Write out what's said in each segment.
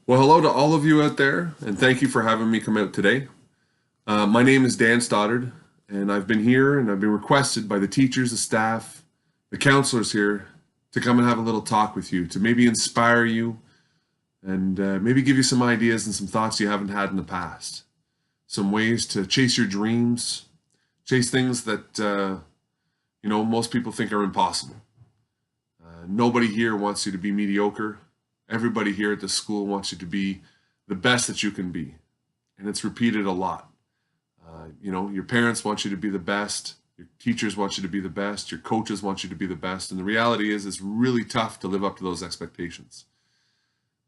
Well, hello to all of you out there, and thank you for having me come out today. My name is Dan Stoddard, and I've been here and I've been requested by the teachers, the staff, the counselors here to come and have a little talk with you to maybe inspire you and maybe give you some ideas and some thoughts you haven't had in the past. Some ways to chase your dreams, chase things that most people think are impossible. Nobody here wants you to be mediocre. Everybody here at the school wants you to be the best that you can be. And it's repeated a lot. Your parents want you to be the best. Your teachers want you to be the best. Your coaches want you to be the best. And the reality is, it's really tough to live up to those expectations.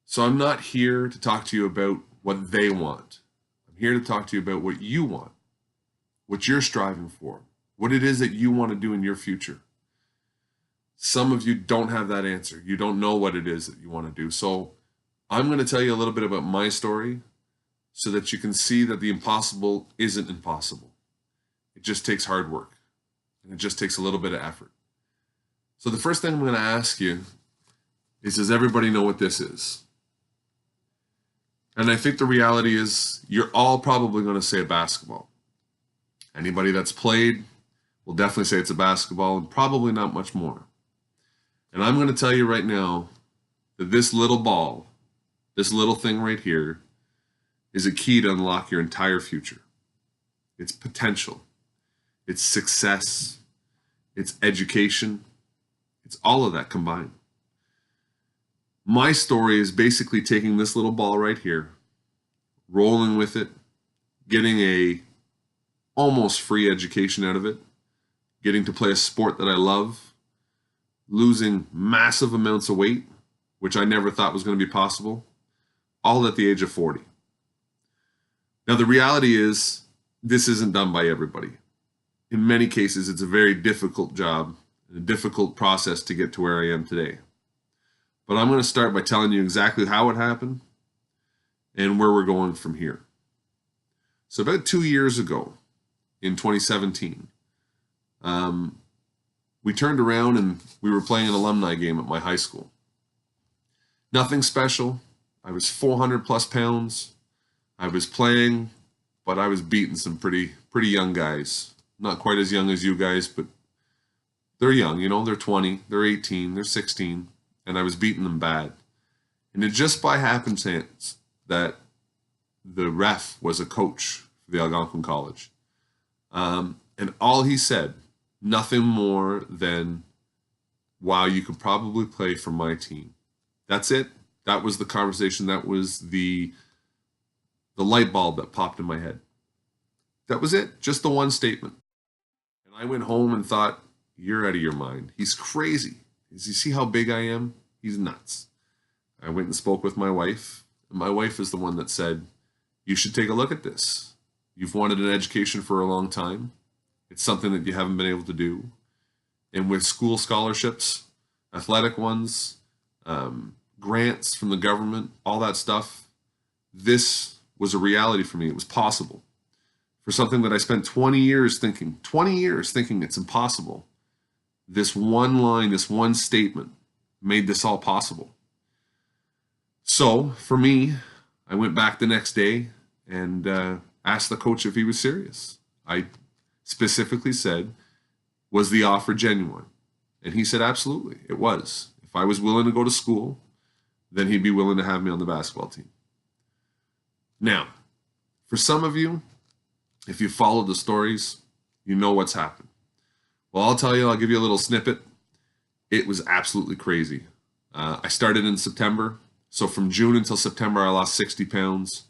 So I'm not here to talk to you about what they want. I'm here to talk to you about what you want, what you're striving for, what it is that you want to do in your future. Some of you don't have that answer. You don't know what it is that you want to do. So I'm going to tell you a little bit about my story so that you can see that the impossible isn't impossible. It just takes hard work and it just takes a little bit of effort. So the first thing I'm going to ask you is, does everybody know what this is? And I think the reality is you're all probably going to say basketball. Anybody that's played will definitely say it's a basketball and probably not much more. And I'm going to tell you right now that this little ball, this little thing right here, is a key to unlock your entire future. It's potential, it's success, it's education, it's all of that combined. My story is basically taking this little ball right here, rolling with it, getting a almost free education out of it, getting to play a sport that I love, losing massive amounts of weight, which I never thought was going to be possible, all at the age of 40. Now, the reality is, this isn't done by everybody. In many cases, it's a very difficult job, and a difficult process to get to where I am today. But I'm going to start by telling you exactly how it happened and where we're going from here. So about 2 years ago, in 2017, we turned around and we were playing an alumni game at my high school. Nothing special. I was 400 plus pounds. I was playing, but I was beating some pretty young guys. Not quite as young as you guys, but they're young, they're 20, they're 18, they're 16, and I was beating them bad. And it just by happenstance that the ref was a coach for the Algonquin College. And all he said, nothing more than, wow, you could probably play for my team. That's it. That was the conversation. That was the light bulb that popped in my head. That was it. Just the one statement. And I went home and thought, you're out of your mind. He's crazy. Does you see how big I am? He's nuts. I went and spoke with my wife. And my wife is the one that said, you should take a look at this. You've wanted an education for a long time. It's something that you haven't been able to do. And with school scholarships, athletic ones, grants from the government, all that stuff, this was a reality for me. It was possible. For something that I spent 20 years thinking it's impossible. This one line, this one statement made this all possible. So for me, I went back the next day and asked the coach if he was serious. I specifically said, was the offer genuine? And he said, absolutely, it was. If I was willing to go to school, then he'd be willing to have me on the basketball team. Now, for some of you, if you followed the stories, you know what's happened. Well, I'll give you a little snippet. It was absolutely crazy. I started in September. So from June until September, I lost 60 pounds.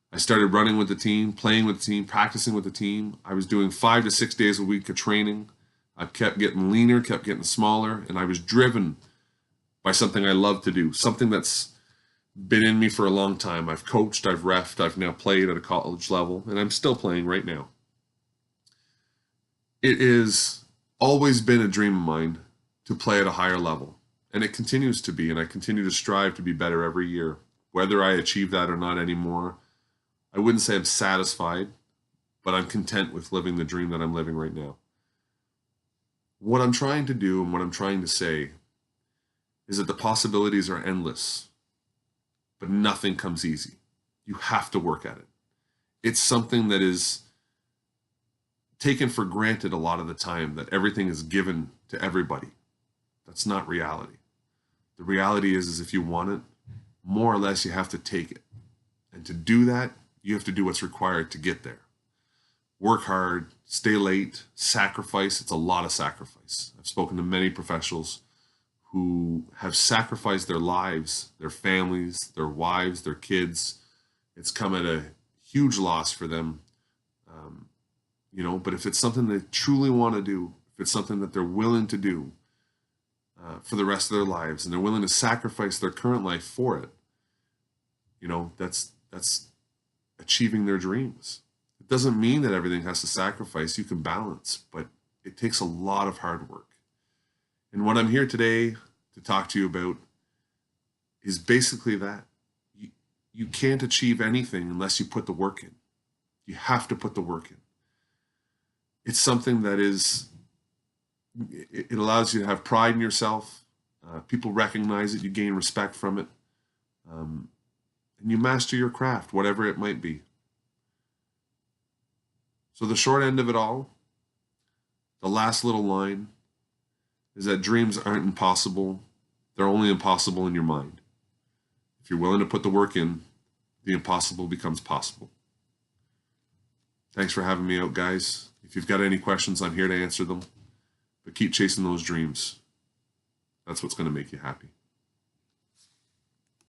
I started running with the team, playing with the team, practicing with the team. I was doing 5 to 6 days a week of training. I kept getting leaner, kept getting smaller, and I was driven by something I love to do, something that's been in me for a long time. I've coached, I've reffed, I've now played at a college level, and I'm still playing right now. It has always been a dream of mine to play at a higher level, and it continues to be, and I continue to strive to be better every year. Whether I achieve that or not anymore, I wouldn't say I'm satisfied, but I'm content with living the dream that I'm living right now. What I'm trying to do and what I'm trying to say is that the possibilities are endless. but nothing comes easy. You have to work at it. It's something that is taken for granted a lot of the time, that everything is given to everybody. That's not reality. The reality is if you want it, more or less you have to take it. And to do that, you have to do what's required to get there. Work hard, stay late, sacrifice. It's a lot of sacrifice. I've spoken to many professionals who have sacrificed their lives, their families, their wives, their kids. It's come at a huge loss for them. But if it's something they truly want to do, if it's something that they're willing to do for the rest of their lives, and they're willing to sacrifice their current life for it, that's achieving their dreams. It doesn't mean that everything has to sacrifice. You can balance, but it takes a lot of hard work. And what I'm here today to talk to you about is basically that. You can't achieve anything unless you put the work in. You have to put the work in. It's something that it allows you to have pride in yourself. People recognize it. You gain respect from it. And you master your craft, whatever it might be. So the short end of it all, the last little line, is that dreams aren't impossible. They're only impossible in your mind. If you're willing to put the work in, the impossible becomes possible. Thanks for having me out, guys. If you've got any questions, I'm here to answer them. But keep chasing those dreams. That's what's going to make you happy.